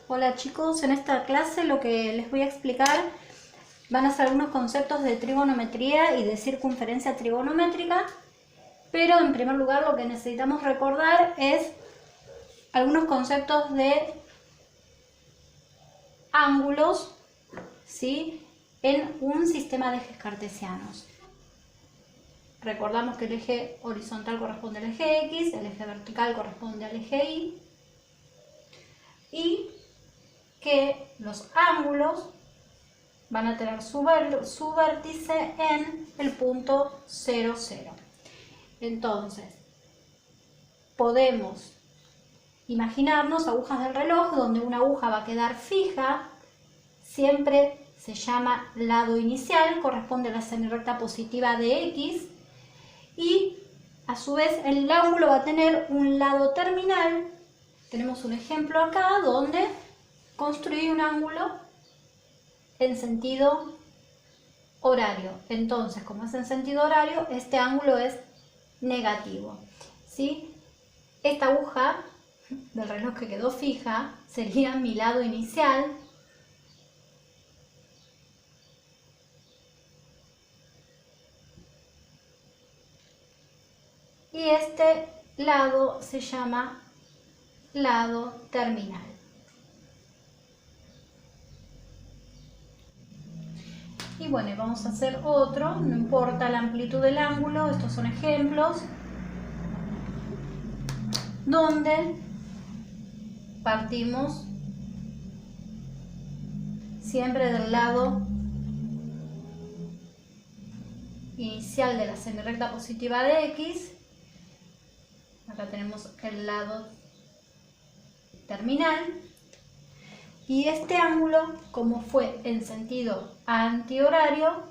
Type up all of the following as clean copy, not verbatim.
Hola chicos, en esta clase lo que les voy a explicar van a ser algunos conceptos de trigonometría y de circunferencia trigonométrica, pero en primer lugar lo que necesitamos recordar es algunos conceptos de ángulos, ¿sí?, en un sistema de ejes cartesianos. Recordamos que el eje horizontal corresponde al eje X, el eje vertical corresponde al eje Y, y que los ángulos van a tener su vértice en el punto 0, 0. Entonces, podemos imaginarnos agujas del reloj donde una aguja va a quedar fija, siempre se llama lado inicial, corresponde a la semirrecta positiva de X, y a su vez el ángulo va a tener un lado terminal. Tenemos un ejemplo acá donde construí un ángulo en sentido horario. Entonces, como es en sentido horario, este ángulo es negativo, ¿sí? Esta aguja del reloj que quedó fija sería mi lado inicial. Y este lado se llama lado terminal. Y bueno, vamos a hacer otro, no importa la amplitud del ángulo, estos son ejemplos, donde partimos siempre del lado inicial de la semirrecta positiva de X. Acá tenemos el lado terminal. Y este ángulo, como fue en sentido antihorario,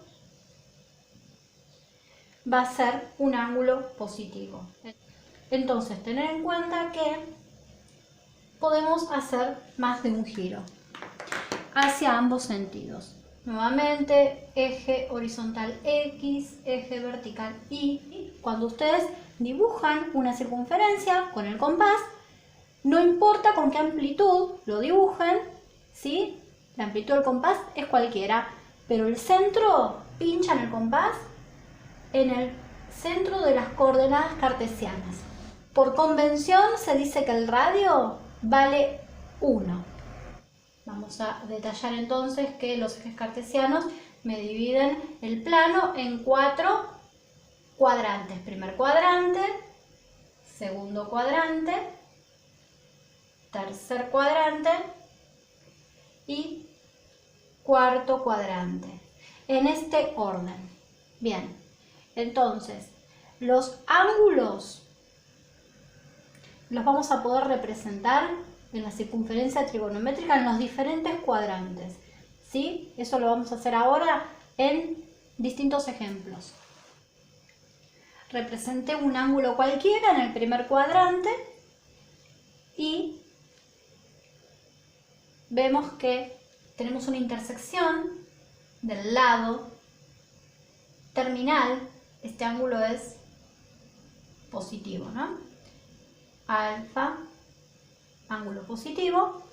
va a ser un ángulo positivo. Entonces, tener en cuenta que podemos hacer más de un giro hacia ambos sentidos. Nuevamente, eje horizontal X, eje vertical Y. Cuando ustedes dibujan una circunferencia con el compás, no importa con qué amplitud lo dibujen, ¿sí? La amplitud del compás es cualquiera, pero el centro, pinchan el compás en el centro de las coordenadas cartesianas. Por convención se dice que el radio vale 1. Vamos a detallar entonces que los ejes cartesianos me dividen el plano en 4 cuadrantes. Primer cuadrante, segundo cuadrante, tercer cuadrante y cuarto cuadrante, en este orden. Bien, entonces los ángulos los vamos a poder representar en la circunferencia trigonométrica en los diferentes cuadrantes, ¿sí? Eso lo vamos a hacer ahora en distintos ejemplos. Representé un ángulo cualquiera en el primer cuadrante y vemos que tenemos una intersección del lado terminal. Este ángulo es positivo, ¿no? Alfa, ángulo positivo.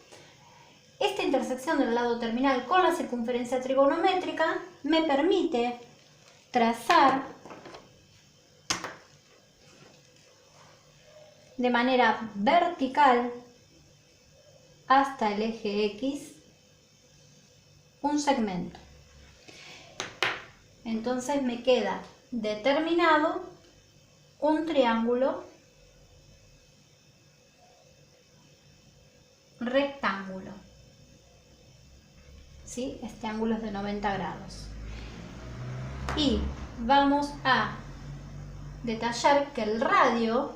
Esta intersección del lado terminal con la circunferencia trigonométrica me permite trazar de manera vertical hasta el eje X un segmento. Entonces me queda determinado un triángulo rectángulo, ¿sí? Este ángulo es de 90 grados. Y vamos a detallar que el radio,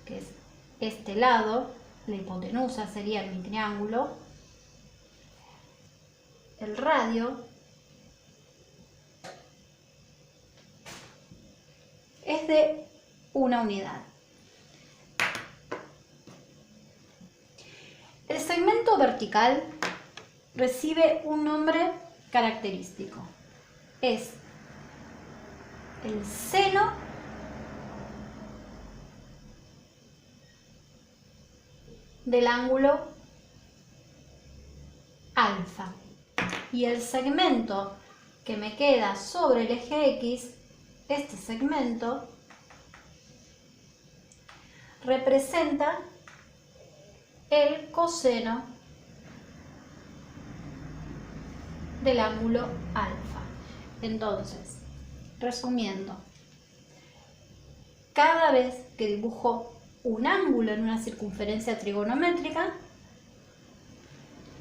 que es este lado, la hipotenusa sería mi triángulo, el radio es de 1 unidad. El segmento vertical recibe un nombre característico. Es el seno del ángulo alfa. Y el segmento que me queda sobre el eje X, este segmento, representa el coseno del ángulo alfa. Entonces, resumiendo, cada vez que dibujo un ángulo en una circunferencia trigonométrica,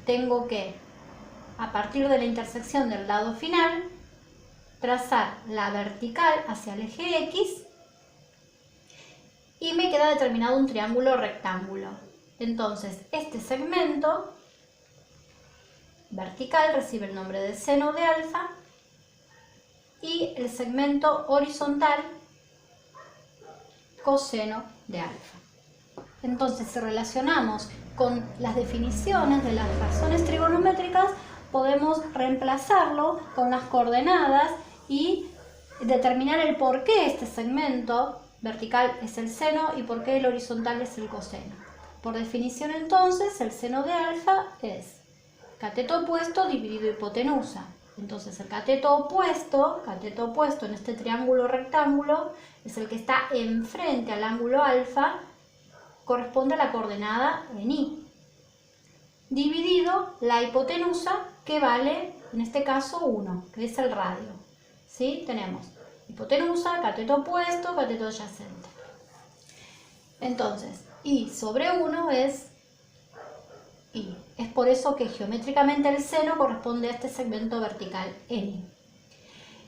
tengo que, a partir de la intersección del lado final, trazar la vertical hacia el eje X y me queda determinado un triángulo rectángulo. Entonces, este segmento vertical recibe el nombre de seno de alfa y el segmento horizontal coseno de alfa. Entonces, si relacionamos con las definiciones de las razones trigonométricas, podemos reemplazarlo con las coordenadas y determinar el por qué este segmento vertical es el seno y por qué el horizontal es el coseno. Por definición, entonces, el seno de alfa es cateto opuesto dividido hipotenusa. Entonces, el cateto opuesto en este triángulo rectángulo es el que está enfrente al ángulo alfa, corresponde a la coordenada en y, dividido la hipotenusa, que vale, en este caso, 1, que es el radio. ¿Sí? Tenemos hipotenusa, cateto opuesto, cateto adyacente. Entonces, y sobre 1 es y. Es por eso que geométricamente el seno corresponde a este segmento vertical n.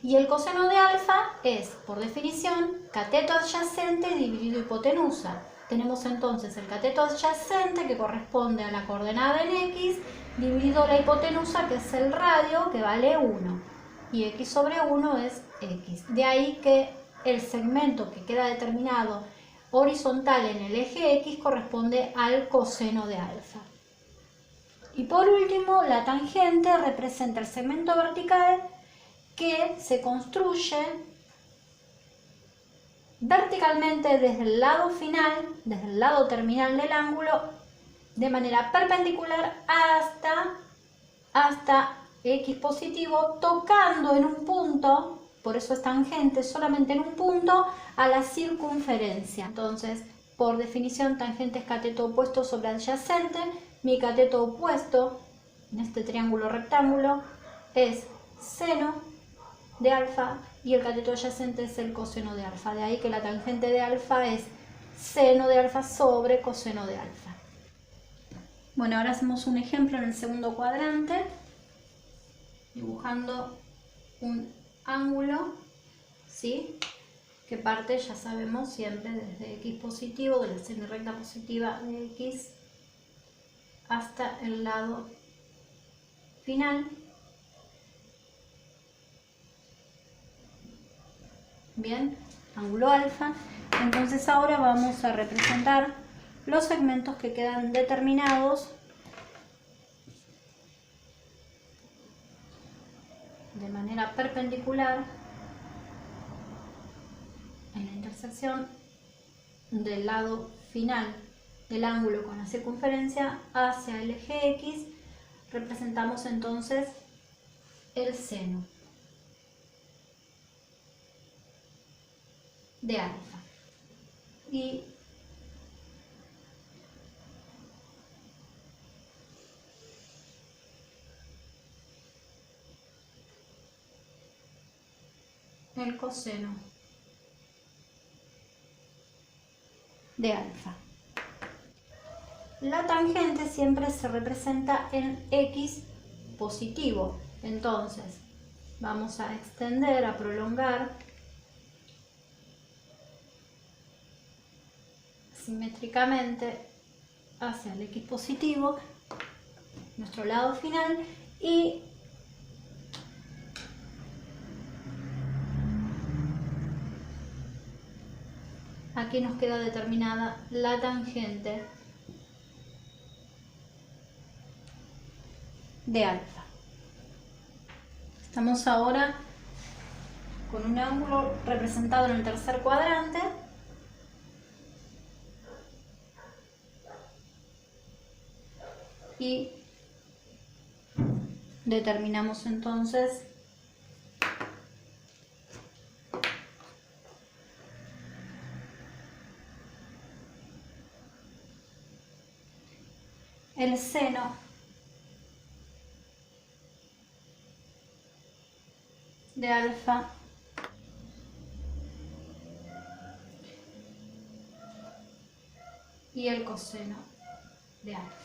Y el coseno de alfa es, por definición, cateto adyacente dividido hipotenusa. Tenemos entonces el cateto adyacente, que corresponde a la coordenada en x, dividido la hipotenusa, que es el radio, que vale 1. Y x sobre 1 es x. De ahí que el segmento que queda determinado horizontal en el eje x corresponde al coseno de alfa. Y por último, la tangente representa el segmento vertical que se construye verticalmente desde el lado final, desde el lado terminal del ángulo, de manera perpendicular hasta x positivo, tocando en un punto, por eso es tangente, solamente en un punto, a la circunferencia. Entonces, por definición, tangente es cateto opuesto sobre adyacente. Mi cateto opuesto en este triángulo rectángulo es seno de alfa y el cateto adyacente es el coseno de alfa. De ahí que la tangente de alfa es seno de alfa sobre coseno de alfa. Bueno, ahora hacemos un ejemplo en el segundo cuadrante, dibujando un ángulo, ¿sí?, que parte, ya sabemos, siempre desde x positivo, de la semirecta positiva de x, hasta el lado final. Bien, ángulo alfa. Entonces ahora vamos a representar los segmentos que quedan determinados de manera perpendicular en la intersección del lado final del ángulo con la circunferencia hacia el eje X. Representamos entonces el seno de alfa y el coseno de alfa. La tangente siempre se representa en x positivo, entonces vamos a extender, a prolongar simétricamente hacia el x positivo, nuestro lado final, y aquí nos queda determinada la tangente de alfa. Estamos ahora con un ángulo representado en el tercer cuadrante y determinamos entonces el seno de alfa y el coseno de alfa.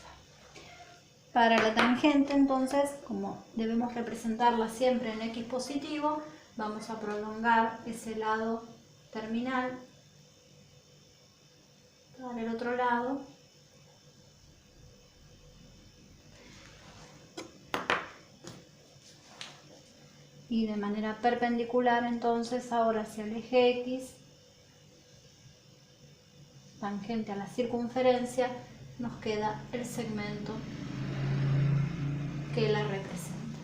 Para la tangente, entonces, como debemos representarla siempre en x positivo, vamos a prolongar ese lado terminal para el otro lado. Y de manera perpendicular, entonces, ahora hacia el eje x, tangente a la circunferencia, nos queda el segmento que la representa.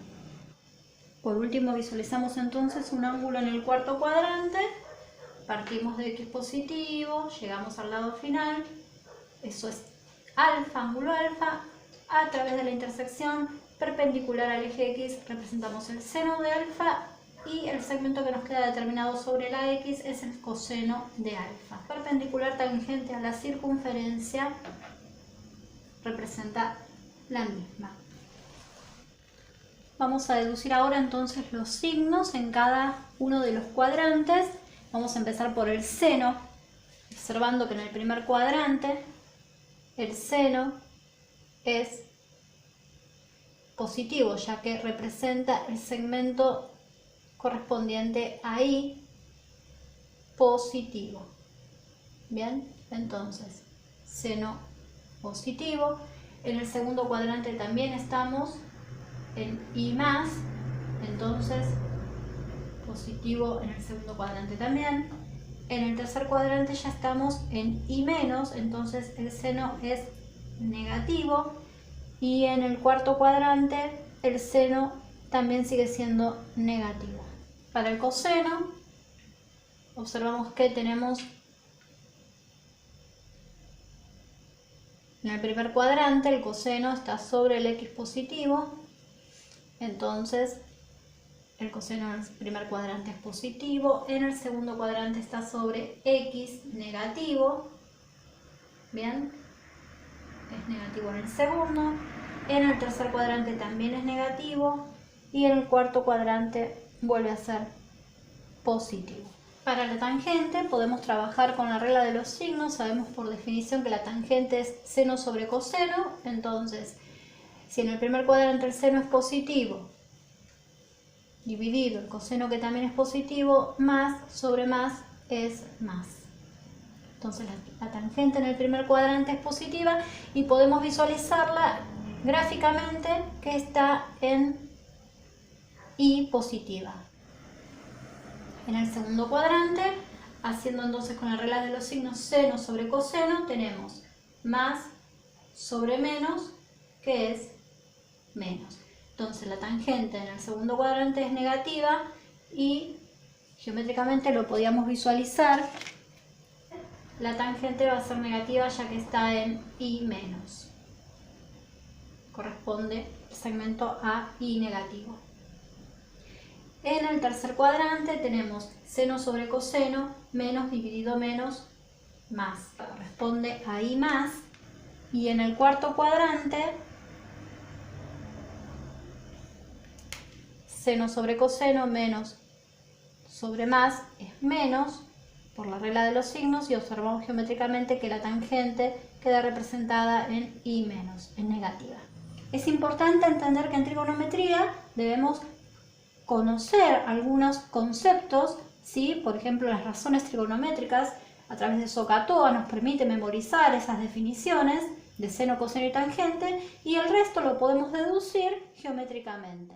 Por último, visualizamos entonces un ángulo en el cuarto cuadrante. Partimos de x positivo, llegamos al lado final, eso es alfa, ángulo alfa. A través de la intersección perpendicular al eje x representamos el seno de alfa y el segmento que nos queda determinado sobre la x es el coseno de alfa. Perpendicular tangente a la circunferencia representa la misma. Vamos a deducir ahora entonces los signos en cada uno de los cuadrantes. Vamos a empezar por el seno, observando que en el primer cuadrante el seno es positivo, ya que representa el segmento correspondiente a y positivo. Bien, entonces seno positivo. En el segundo cuadrante también estamos en y más, entonces positivo en el segundo cuadrante también. En el tercer cuadrante ya estamos en y menos, entonces el seno es negativo. Y en el cuarto cuadrante el seno también sigue siendo negativo. Para el coseno observamos que tenemos en el primer cuadrante el coseno está sobre el x positivo, entonces el coseno en el primer cuadrante es positivo. En el segundo cuadrante está sobre x negativo, bien, es negativo en el segundo. En el tercer cuadrante también es negativo y en el cuarto cuadrante vuelve a ser positivo. Para la tangente podemos trabajar con la regla de los signos. Sabemos por definición que la tangente es seno sobre coseno, entonces si en el primer cuadrante el seno es positivo, dividido el coseno que también es positivo, más sobre más es más. Entonces la tangente en el primer cuadrante es positiva y podemos visualizarla gráficamente que está en y positiva. En el segundo cuadrante, haciendo entonces con la regla de los signos seno sobre coseno, tenemos más sobre menos, que es menos. Entonces la tangente en el segundo cuadrante es negativa y geométricamente lo podíamos visualizar. La tangente va a ser negativa ya que está en y menos. Corresponde el segmento a y negativo. En el tercer cuadrante tenemos seno sobre coseno, menos dividido menos, más. Corresponde a y más. Y en el cuarto cuadrante, seno sobre coseno, menos sobre más es menos, por la regla de los signos, y observamos geométricamente que la tangente queda representada en y menos, en negativa. Es importante entender que en trigonometría debemos conocer algunos conceptos, ¿sí? Por ejemplo, las razones trigonométricas a través de SOHCAHTOA nos permite memorizar esas definiciones de seno, coseno y tangente, y el resto lo podemos deducir geométricamente.